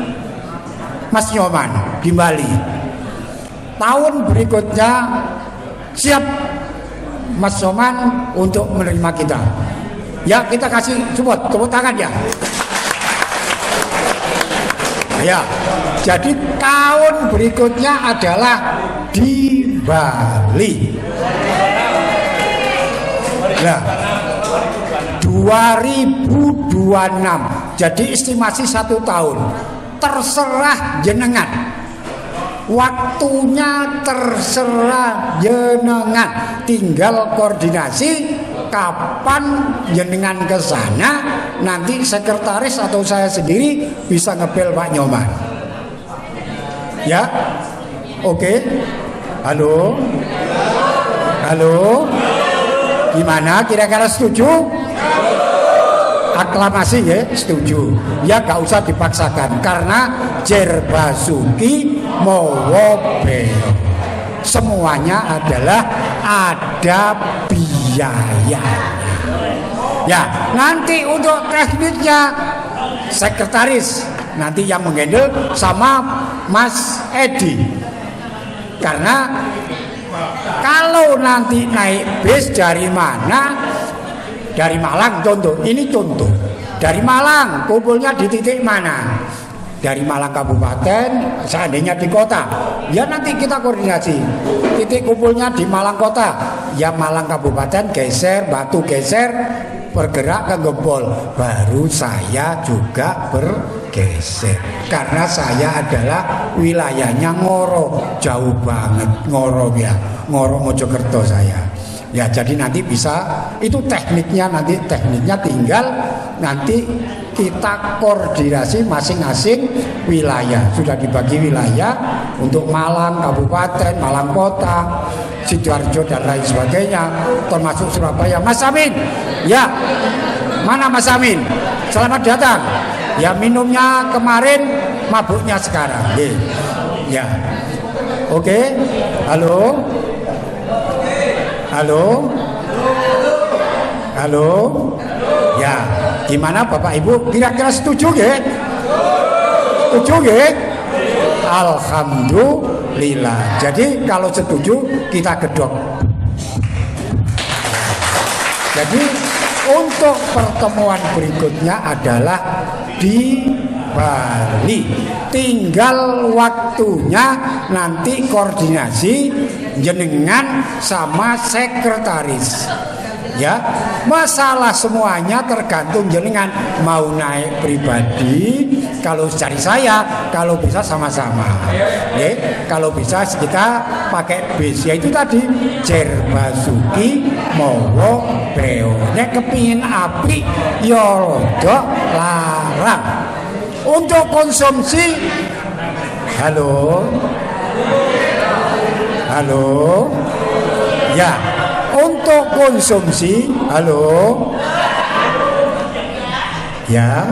Mas Nyoman di Bali. Tahun berikutnya siap Mas Nyoman untuk menerima kita. Ya, kita kasih support, tepuk tangan ya. Ya, jadi tahun berikutnya adalah di Bali. Nah, 2026. Jadi estimasi 1 tahun. Terserah jenengan. Waktunya terserah jenengan. Tinggal koordinasi kapan jenengan ke sana, nanti sekretaris atau saya sendiri bisa ngebel Pak Nyoman. Ya, oke. Halo, halo. Gimana? Kira-kira setuju? Aklamasi ya, setuju. Ya gak usah dipaksakan karena Jer Basuki Mowo Beo. Semuanya adalah ada biaya. Ya, nanti untuk tekniknya sekretaris nanti yang menghandle sama Mas Edi. Karena kalau nanti naik bis dari mana? Dari Malang contoh, ini contoh. Dari Malang kumpulnya di titik mana? Dari Malang Kabupaten, seandainya di kota, ya nanti kita koordinasi. Titik kumpulnya di Malang Kota, ya Malang Kabupaten geser, Batu geser, bergerak ke Gempol. Baru saya juga bergeser. Karena saya adalah wilayahnya Ngoro, jauh banget Ngoro ya, Ngoro Mojokerto saya. Ya jadi nanti bisa, itu tekniknya tinggal nanti kita koordinasi masing-masing wilayah. Sudah dibagi wilayah untuk Malang Kabupaten, Malang Kota, Sidoarjo dan lain sebagainya, termasuk Surabaya. Mas Amin, ya mana Mas Amin? Selamat datang. Ya minumnya kemarin, mabuknya sekarang. Ya, oke. Halo. Halo, halo, ya, gimana Bapak Ibu? Kira-kira setuju ya? Setuju ya? Alhamdulillah. Jadi kalau setuju kita gedok. Jadi untuk pertemuan berikutnya adalah di Bali. Tinggal waktunya nanti koordinasi jenengan sama sekretaris. Ya, masalah semuanya tergantung jenengan mau naik pribadi, kalau cari saya, kalau bisa sama-sama. Ya, kalau bisa kita pakai bis, yaitu tadi Jer Basuki Mowo Beo. Nek kepingin apik ya rada larang. Untuk konsumsi, halo, halo, ya. Untuk konsumsi, halo, ya.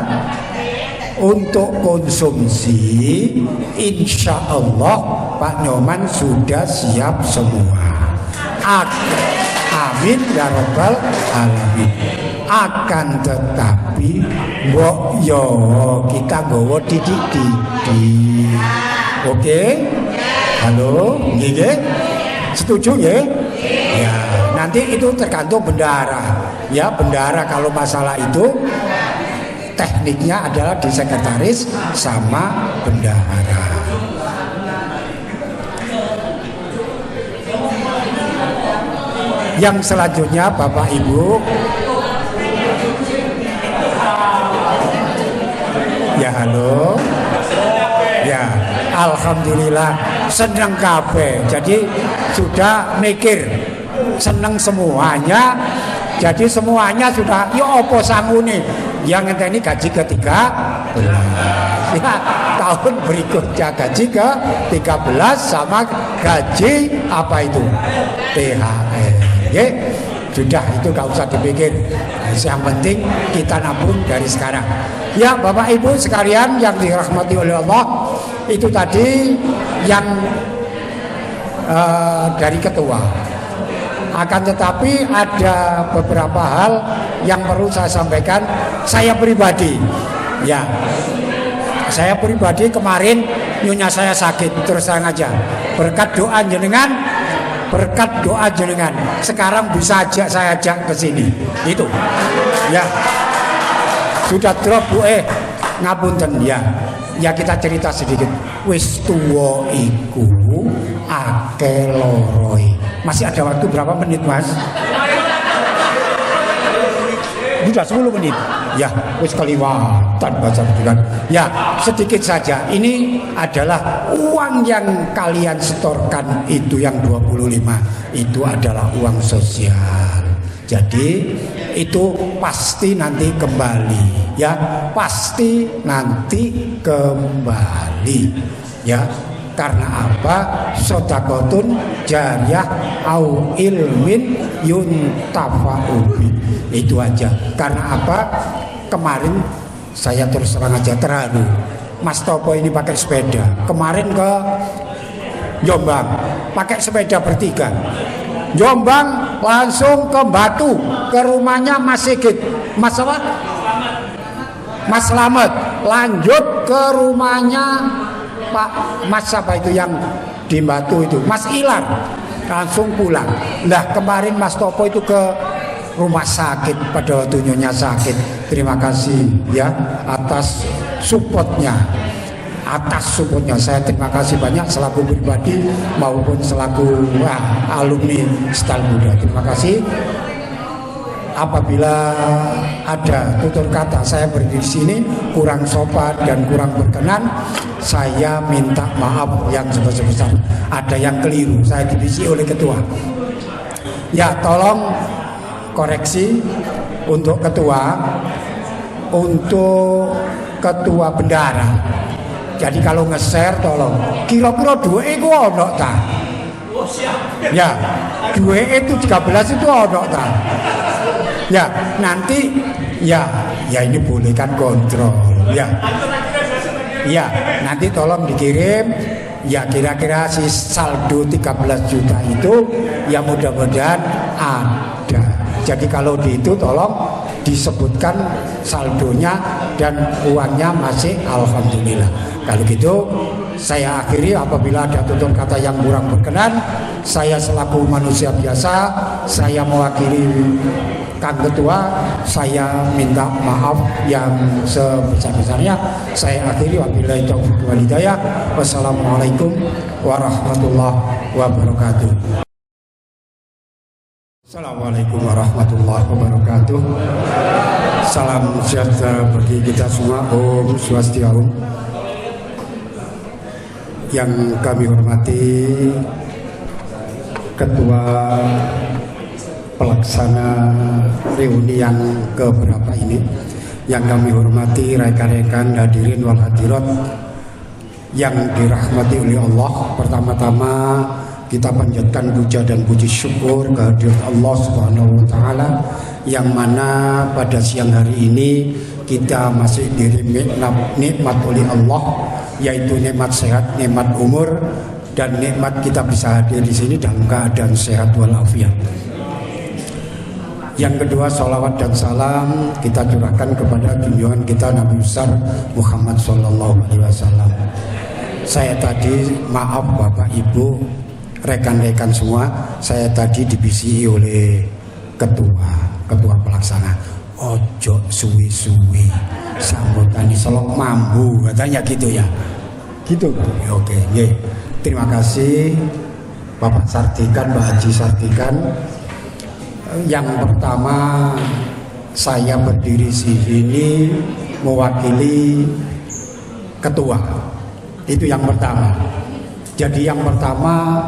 Untuk konsumsi, insya Allah Pak Nyoman sudah siap semua. Amin ya rabbal alamin. Akan tetapi mbok yo kita gowo didik-didik. Oke? Halo, nggih? Setuju ya? Ya, nanti itu tergantung bendahara. Ya, bendahara kalau masalah itu tekniknya adalah di sekretaris sama bendahara. Yang selanjutnya Bapak Ibu, ya halo, ya alhamdulillah seneng kabeh. Jadi sudah mikir seneng semuanya. Jadi semuanya sudah ya opo sangune yang ngenteni gaji ke-13 ya, tahun berikutnya gaji ke-13 sama gaji apa itu THR. Ya, sudah itu gak usah dipikir. Yang penting kita nabung dari sekarang. Ya Bapak Ibu sekalian yang dirahmati oleh Allah, itu tadi yang dari ketua. Akan tetapi ada beberapa hal yang perlu saya sampaikan. Saya pribadi, ya, saya pribadi kemarin nyonya saya sakit, terus terang aja. Berkat doa jenengan, berkat doa jenengan, sekarang bisa saya ajak ke sini. Itu, ya, sudah drop Bu, ngapunten ya. Ya kita cerita sedikit. Wis tuwa iku akeh loroi. Masih ada waktu berapa menit Mas? Sudah 10 menit. Ya, wis keliwatan baca bulan. Ya, sedikit saja. Ini adalah uang yang kalian setorkan itu yang 25. Itu adalah uang sosial. Jadi itu pasti nanti kembali, ya, pasti nanti kembali, ya. Karena apa? Sodakotun jariyah au ilmin yuntafa'u bi. Itu aja. Karena apa? Kemarin saya terus terang aja terharu. Mas Topo ini pakai sepeda. Kemarin ke Jombang pakai sepeda bertiga. Jombang langsung ke Batu, ke rumahnya Mas Sigit. Mas apa? Mas Slamet. Lanjut ke rumahnya Pak Mas apa itu yang di Batu itu, Mas Ilar. Langsung pulang. Nah kemarin Mas Topo itu ke rumah sakit pada waktu Nyonya sakit. Terima kasih ya atas supportnya. Saya terima kasih banyak selaku pribadi maupun selaku alumni Stal Muda. Terima kasih. Apabila ada tutur kata saya berdiri di sini kurang sopan dan kurang berkenan, saya minta maaf yang sebesar-besar. Ada yang keliru, saya divisi oleh ketua. Ya, tolong koreksi untuk ketua bendara. Jadi kalau nge-share tolong kira-kira duwe iku ono ta? Ya, duwe itu 13 itu ono ta? Ya, nanti ya ini boleh kan kontrol. Ya. Ya, nanti tolong dikirim ya kira-kira si saldo 13 juta itu ya mudah-mudahan ada. Jadi kalau di itu tolong disebutkan saldonya dan uangnya masih alhamdulillah. Kalau gitu saya akhiri. Apabila ada tutur kata yang kurang berkenan, saya selaku manusia biasa, saya mewakili Kang Ketua, saya minta maaf yang sebesar-besarnya. Saya akhiri, wabillahi taufiq wal hidayah. Wassalamualaikum warahmatullahi wabarakatuh. Assalamualaikum warahmatullahi wabarakatuh. Salam sejahtera bagi kita semua. Om Swastiastu. Yang kami hormati Ketua Pelaksana reuni yang keberapa ini, yang kami hormati rekan-rekan hadirin wal hadirat yang dirahmati oleh Allah. Pertama-tama kita panjatkan puja dan puji syukur kehadirat Allah Subhanahu wa taala, yang mana pada siang hari ini kita masih diberi nikmat oleh Allah, yaitu nikmat sehat, nikmat umur, dan nikmat kita bisa hadir di sini dalam keadaan sehat walafiat. Yang kedua, salawat dan salam kita curahkan kepada junjungan kita Nabi besar Muhammad Sallallahu Alaihi Wasallam. Saya tadi maaf Bapak Ibu, rekan-rekan semua, saya tadi dibisi oleh ketua pelaksana. Ojo suwi-suwi, sambutan selok mambu, katanya gitu ya. Gitu. Oke, ye. Terima kasih Bapak Sartikan, Mbak Haji Sartikan. Yang pertama, saya berdiri di sini mewakili ketua. Itu yang pertama. Jadi yang pertama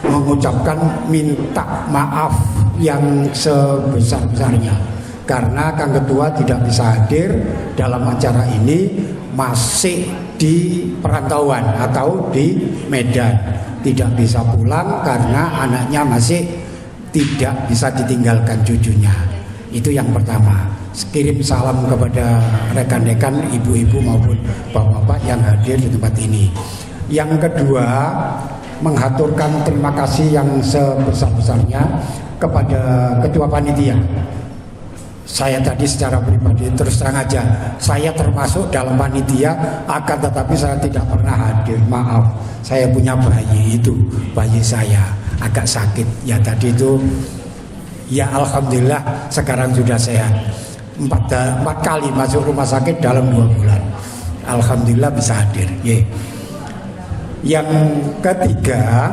mengucapkan minta maaf yang sebesar-besarnya, karena Kang Ketua tidak bisa hadir dalam acara ini, masih di perantauan atau di Medan, tidak bisa pulang karena anaknya masih tidak bisa ditinggalkan cucunya. Itu yang pertama. Kirim salam kepada rekan-rekan ibu-ibu maupun bapak-bapak yang hadir di tempat ini. Yang kedua, menghaturkan terima kasih yang sebesar-besarnya kepada ketua panitia. Saya tadi secara pribadi terus terang aja, saya termasuk dalam panitia, akan tetapi saya tidak pernah hadir. Maaf, saya punya bayi, itu bayi saya agak sakit ya tadi itu. Ya alhamdulillah sekarang sudah sehat. 4 kali masuk rumah sakit dalam 2 bulan. Alhamdulillah bisa hadir. Yang ketiga,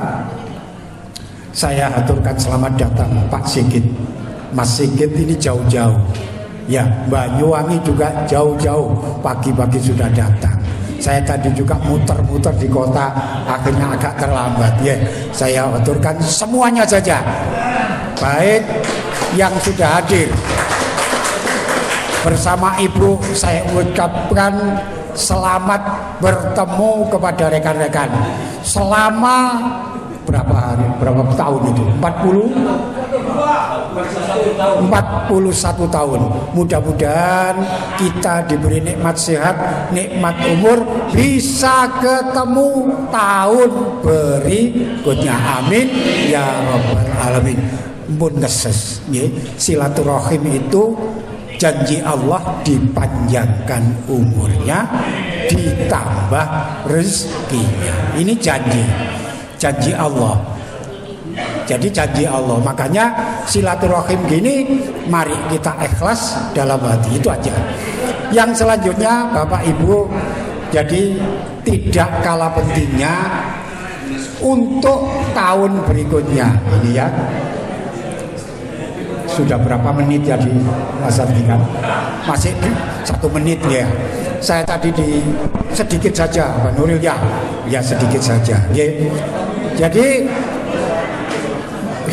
saya haturkan selamat datang Pak Sigit. Mas Sigit ini jauh-jauh. Ya, Banyuwangi juga jauh-jauh, pagi-pagi sudah datang. Saya tadi juga muter-muter di kota, akhirnya agak terlambat. Saya haturkan semuanya saja. Baik yang sudah hadir. Bersama Ibu saya ucapkan selamat bertemu kepada rekan-rekan. Selama berapa hari, berapa tahun itu? 41 tahun. Mudah-mudahan kita diberi nikmat sehat, nikmat umur, bisa ketemu tahun berikutnya. Amin ya rabbal alamin. Pun keses, silaturahim itu janji Allah dipanjangkan umurnya, ditambah rezekinya. Ini janji Allah. Jadi janji Allah. Makanya silaturahim gini, mari kita ikhlas dalam hati, itu aja. Yang selanjutnya Bapak Ibu, jadi tidak kalah pentingnya untuk tahun berikutnya. Ini ya. Sudah berapa menit jadi Mas Ardikan? Masih 1 menit ya. Saya tadi sedikit saja Pak Nuril ya sedikit saja. Ya. Jadi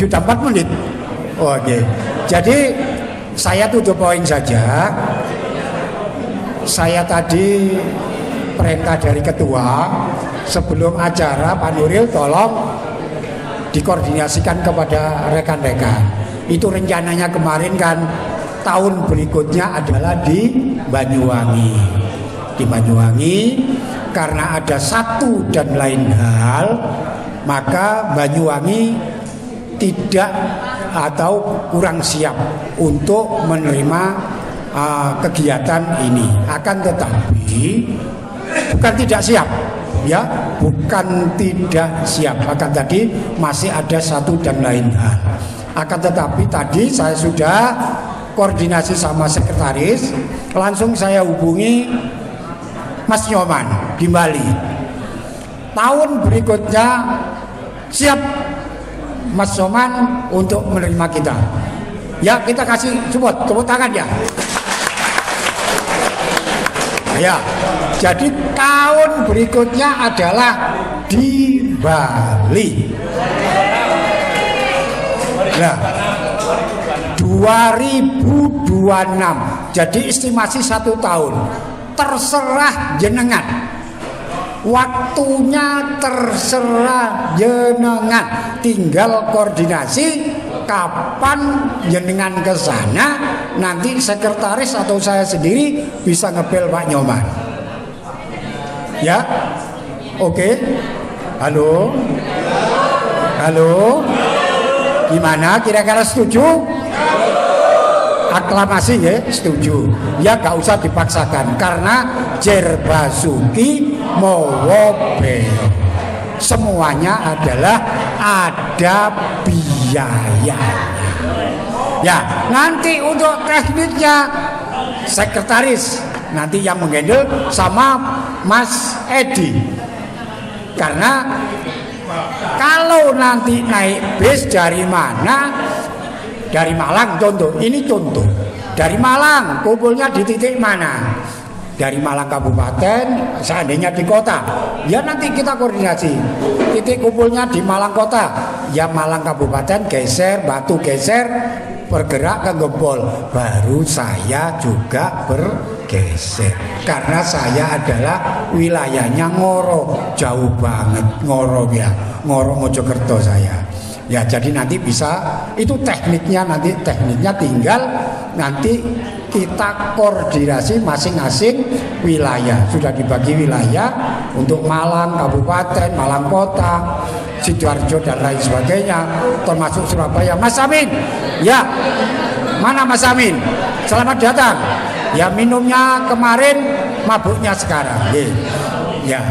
sudah 4 menit. Oke. Jadi saya tutup poin saja. Saya tadi perintah dari ketua sebelum acara Pak Nuril tolong dikoordinasikan kepada rekan-rekan. Itu rencananya kemarin kan tahun berikutnya adalah di Banyuwangi. Di Banyuwangi karena ada satu dan lain hal, maka Banyuwangi tidak atau kurang siap untuk menerima kegiatan ini. Akan tetapi bukan tidak siap, ya, bukan tidak siap. Akan tadi masih ada satu dan lain hal. Akan tetapi tadi saya sudah koordinasi sama sekretaris, langsung saya hubungi Mas Nyoman di Bali. Tahun berikutnya siap Mas Nyoman untuk menerima kita. Ya, kita kasih support, tepuk tangan ya. Ya, jadi tahun berikutnya adalah di Bali. Nah, 2026. Jadi estimasi 1 tahun. Terserah jenengan. Waktunya terserah jenengan. Tinggal koordinasi kapan jenengan ke sana. Nanti sekretaris atau saya sendiri bisa ngepel Pak Nyoman. Ya. Oke. Halo. Halo. Gimana, kira-kira setuju? Aklamasi ya, setuju. Ya gak usah dipaksakan karena Jerbasuki Mowobe. Semuanya adalah ada biayanya. Ya, nanti untuk tekniknya sekretaris nanti yang menghandle sama Mas Edi. Karena kalau nanti naik bis dari mana? Dari Malang contoh. Ini contoh. Dari Malang kumpulnya di titik mana? Dari Malang Kabupaten, seandainya di kota. Ya nanti kita koordinasi. Titik kumpulnya di Malang Kota. Ya Malang Kabupaten geser, Batu geser, bergerak ke Gempol. Baru saya juga bergeser. Karena saya adalah wilayahnya Ngoro, jauh banget Ngoro ya, Ngoro Mojokerto saya. Ya jadi nanti bisa, itu tekniknya nanti tinggal nanti kita koordinasi masing-masing wilayah. Sudah dibagi wilayah untuk Malang Kabupaten, Malang Kota, Sidoarjo dan lain sebagainya, termasuk Surabaya. Mas Amin, ya mana Mas Amin? Selamat datang. Ya minumnya kemarin, mabuknya sekarang. Ya,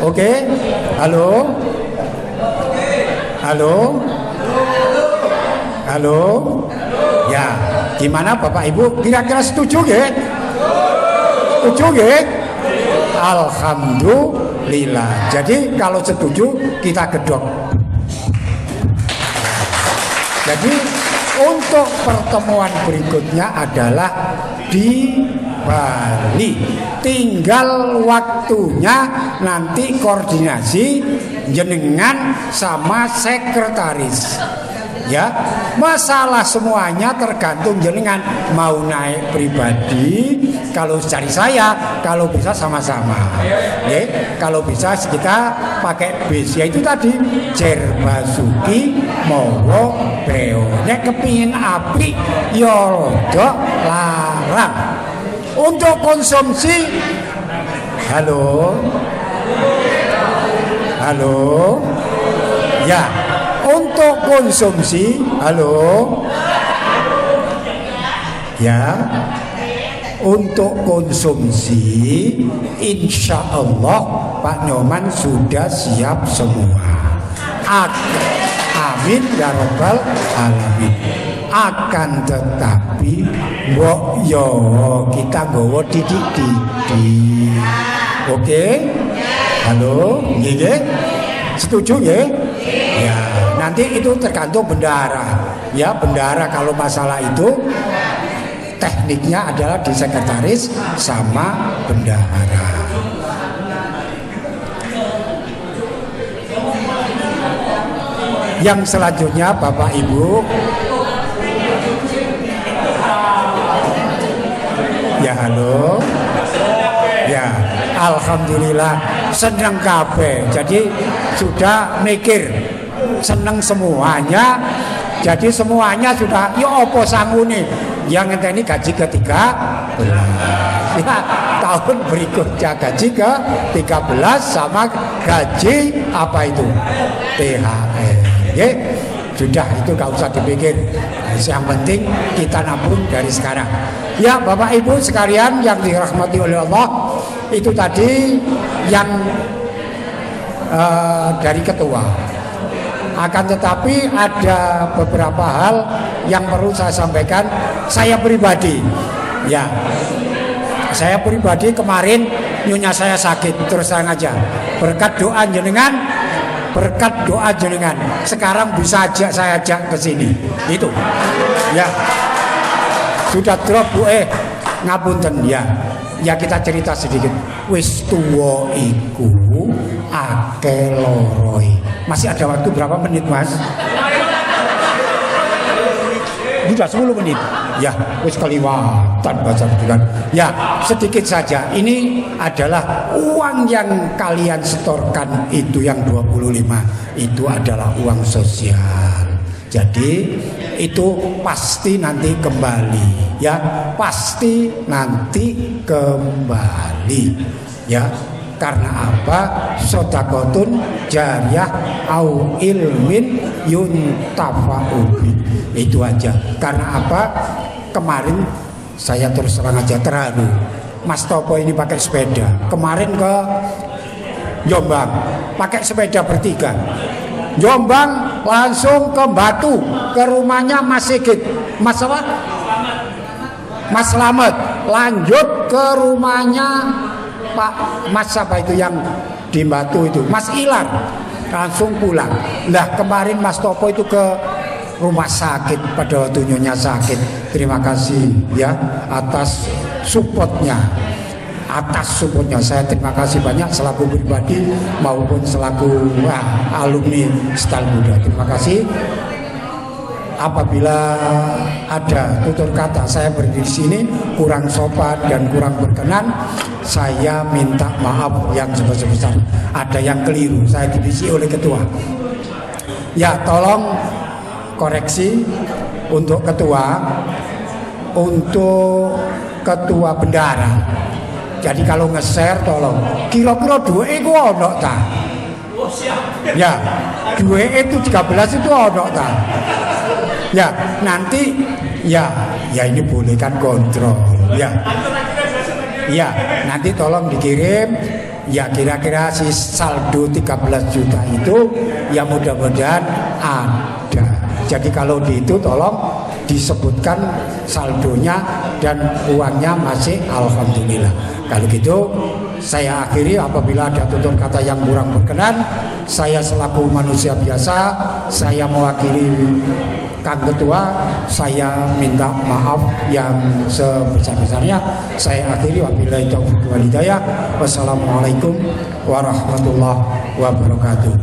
oke. Halo. Halo. Halo. Ya, gimana Bapak Ibu? Kira-kira setuju ya? Setuju ya? Alhamdulillah. Jadi kalau setuju kita gedok. Jadi untuk pertemuan berikutnya adalah di Bali. Tinggal waktunya nanti koordinasi jenengan sama sekretaris. Ya, masalah semuanya tergantung jenengan mau naik pribadi. Kalau cari saya, kalau bisa sama-sama. Ya, kalau bisa kita pakai bis. Ya itu tadi Jer Basuki Mowo Beo. Nek kepingin apik yo rada larang. Untuk konsumsi, halo, ya. Untuk konsumsi, halo, ya, untuk konsumsi, insya Allah Pak Nyoman sudah siap semua. Amin ya robbal alamin. Akan tetapi, mbok yo kita gowo didik-didik, oke? Halo, nggih, setuju ya? Ya, nanti itu tergantung bendahara. Ya, bendahara kalau masalah itu tekniknya adalah di sekretaris sama bendahara. Yang selanjutnya Bapak Ibu, ya halo, ya alhamdulillah seneng kabeh. Jadi sudah mikir seneng semuanya. Jadi semuanya sudah ya opo sangune yang ngenteni gaji ke-13 ya, tahun berikutnya gaji ke-13 sama gaji apa itu THR ya. Sudah itu gak usah dipikir. Yang penting kita nabung dari sekarang. Ya Bapak Ibu sekalian yang dirahmati oleh Allah, itu tadi yang dari ketua. Akan tetapi ada beberapa hal yang perlu saya sampaikan. Saya pribadi, ya, saya pribadi kemarin nyonya saya sakit, terus terang aja. Berkat doa jenengan, sekarang bisa saya ajak ke sini. Itu, ya, sudah drop Bu, ngapunten ya. Ya kita cerita sedikit. Wis tuwa iku akeh loroi. Masih ada waktu berapa menit Mas? Sudah 10 menit. Ya, wis keliwatan baca kan. Ya, sedikit saja. Ini adalah uang yang kalian setorkan itu yang 25. Itu adalah uang sosial. Jadi itu pasti nanti kembali, ya, pasti nanti kembali, ya. Karena apa? Sodakotun jariyah au ilmin yuntafa'u. Itu aja. Karena apa? Kemarin saya terus terang aja terharu. Mas Topo ini pakai sepeda. Kemarin ke Jombang pakai sepeda bertiga. Jombang langsung ke Batu, ke rumahnya Mas Sigit. Mas apa? Mas Slamet. Lanjut ke rumahnya Pak Mas apa itu yang di Batu itu, Mas Ilar. Langsung pulang. Nah kemarin Mas Topo itu ke rumah sakit pada waktu nyonya sakit. Terima kasih ya atas supportnya. Saya terima kasih banyak selaku pribadi maupun selaku alumni Style Muda. Terima kasih. Apabila ada tutur kata saya berdiri di sini kurang sopan dan kurang berkenan, saya minta maaf yang sebesar-besar. Ada yang keliru, saya divisi oleh ketua. Ya, tolong koreksi untuk ketua bendahara. Jadi kalau nge-share tolong kira-kira duwe iku ono ta? Ya, duwe itu 13 itu ono ta? Ya, nanti ya ini boleh kan kontrol. Ya. Ya, nanti tolong dikirim ya kira-kira si saldo 13 juta itu ya mudah-mudahan ada. Jadi kalau di itu tolong disebutkan saldonya dan uangnya masih alhamdulillah. Kalau gitu saya akhiri. Apabila ada tutur kata yang kurang berkenan, saya selaku manusia biasa, saya mewakili Kang Ketua, saya minta maaf yang sebesar-besarnya. Saya akhiri, wabillahi taufiq wal hidayah. Wassalamualaikum warahmatullahi wabarakatuh.